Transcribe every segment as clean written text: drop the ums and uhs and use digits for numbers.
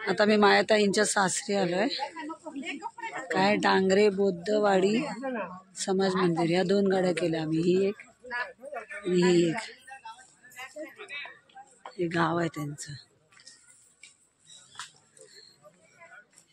आता मी मायाताईंच्या सासरी आलोय। काय डांगरे बौद्धवाडी समाज मंदिर या 2 गाड्या केल्या आम्ही, ही एक आणि ही एक। हे गाव आहे त्यांचं,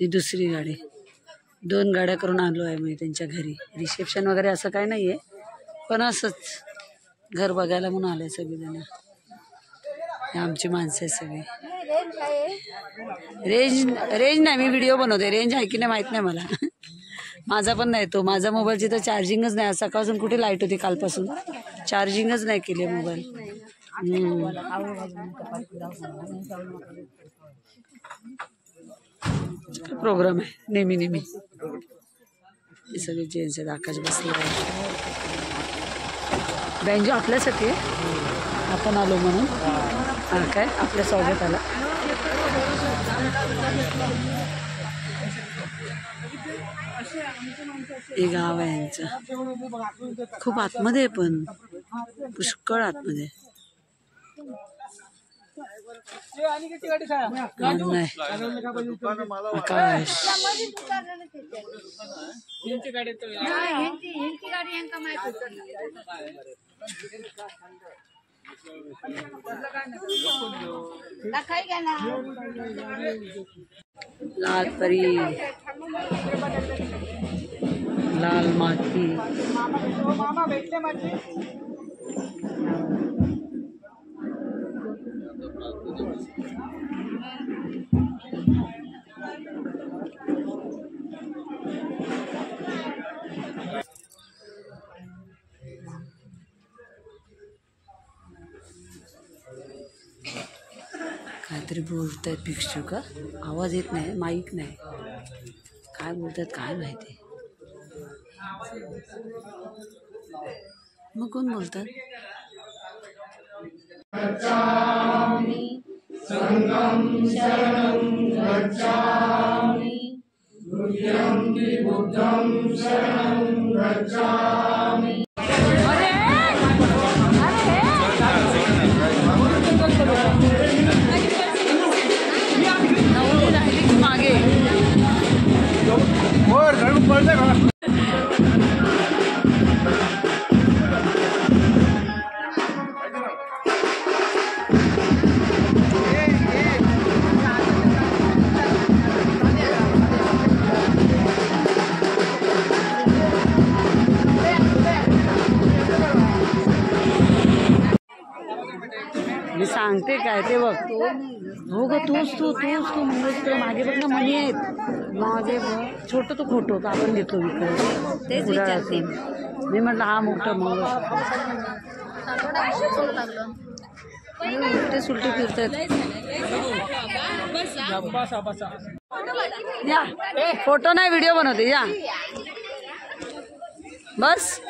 ही दुसरी गाडी। 2 गाड्या करून आलो आहे मी त्यांच्या घरी। रिसेप्शन वगैरे असं काय नाहीये, पण असंच घर बघायला म्हणून आले सगळेजण। हे आमची माणसं आहे सगळी। रेंज नाही, मी व्हिडिओ बनवते। रेंज आहे की नाही माहित नाही मला। माझा पण नाही तो, माझा मोबाईलची तर चार्जिंगच नाही। सकाळपासून कुठे लाईट होती, कालपासून चार्जिंगच नाही केली मोबाईल। प्रोग्राम आहे नेहमी हे सगळे जेंट्स आहेत। आकाश बसला आहे, बँजो आपल्यासाठी आपण आलो म्हणून। हा काय आपल्या स्वागत आला। हे गाव आहे यांचं, खूप आतमध्ये, पण पुष्कळ आतमध्ये। आकाश लाल परी, लाल माती। काहीतरी बोलतायत भिक्षुक, आवाज येत नाही, माईक नाही, काय बोलतायत काय माहिती। मग कोण बोलतात? संगम शरणं गच्छामि, बुद्धं शरणं गच्छामि। मागे मी सांगते काय ते बघ। हो ग, तूच मंगळसूत्र मागे बघ ना, मणी आहेत मागे बघ। छोटं तो खोटं का आपण घेतो विकत, तेच विचारते मी। म्हटलं हा मोठं उलटे सुलटे फिरतात। या फोटो नाही व्हिडिओ बनवते या बस।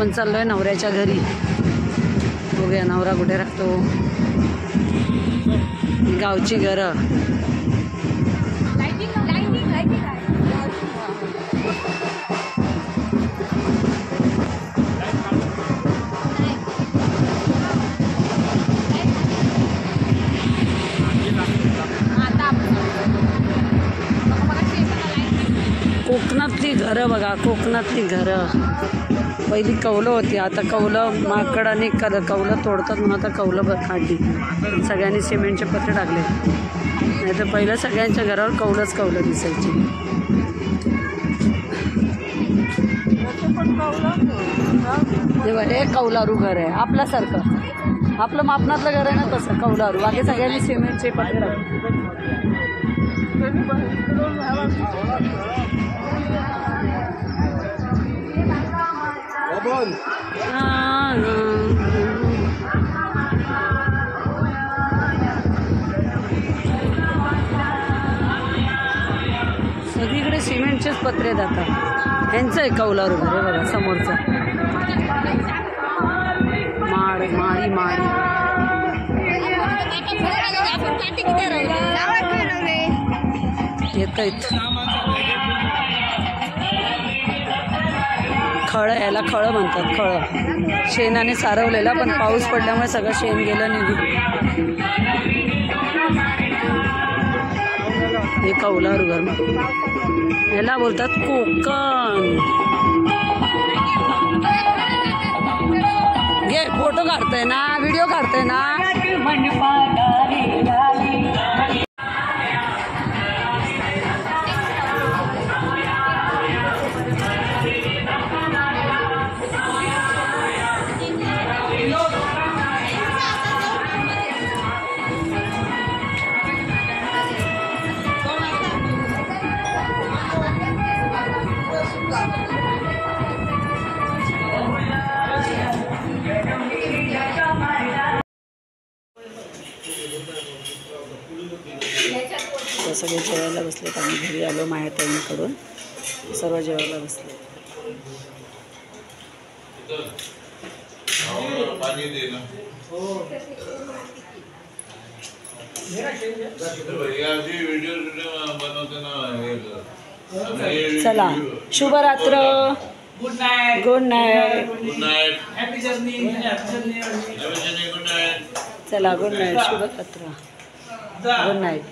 आपण चाललोय नवऱ्याच्या घरी. बघूया नवरा कुठे राहतो. गावची घरं. कोकणातली घरं बघा, कोकणातली घरं. पहिली कौलं होती, आता कौलं माकड आणि कौलं तोडतात म्हणून आता कौलं काढली. सगळ्यांनी सिमेंटचे पत्रे टाकले. नाही तर पहिलं सगळ्यांच्या घरावर कौलं दिसायची. हे कौलारू घर आहे आपल्यासारखं. आपलं मापनातलं घर आहे ना तसं कौलारू. बाकी सगळ्यांनी सिमेंटचे पत्रे टाकले. सगळीकडे सिमेंटचेच पत्रे जातात. यांचं आहे कौलारू घर आहे बघा समोरचं. माळी येत खळं, याला खळं म्हणतात. खळं शेणाने सारवलेला, पण पाऊस पडल्यामुळे सगळं शेण गेलं निघून. हे कौलारू घर याला बोलतात कोकण. घे फोटो काढतोय ना, व्हिडिओ काढतोय ना. सगळे जेवायला बसलेत. आम्ही घरी आलो मायाताईंकडून. सर्व जेवायला बसले. चला शुभरात्र. Good night. Good night. Good night. Happy journey. चला गुड नाईट. शुभरात्र. Good night.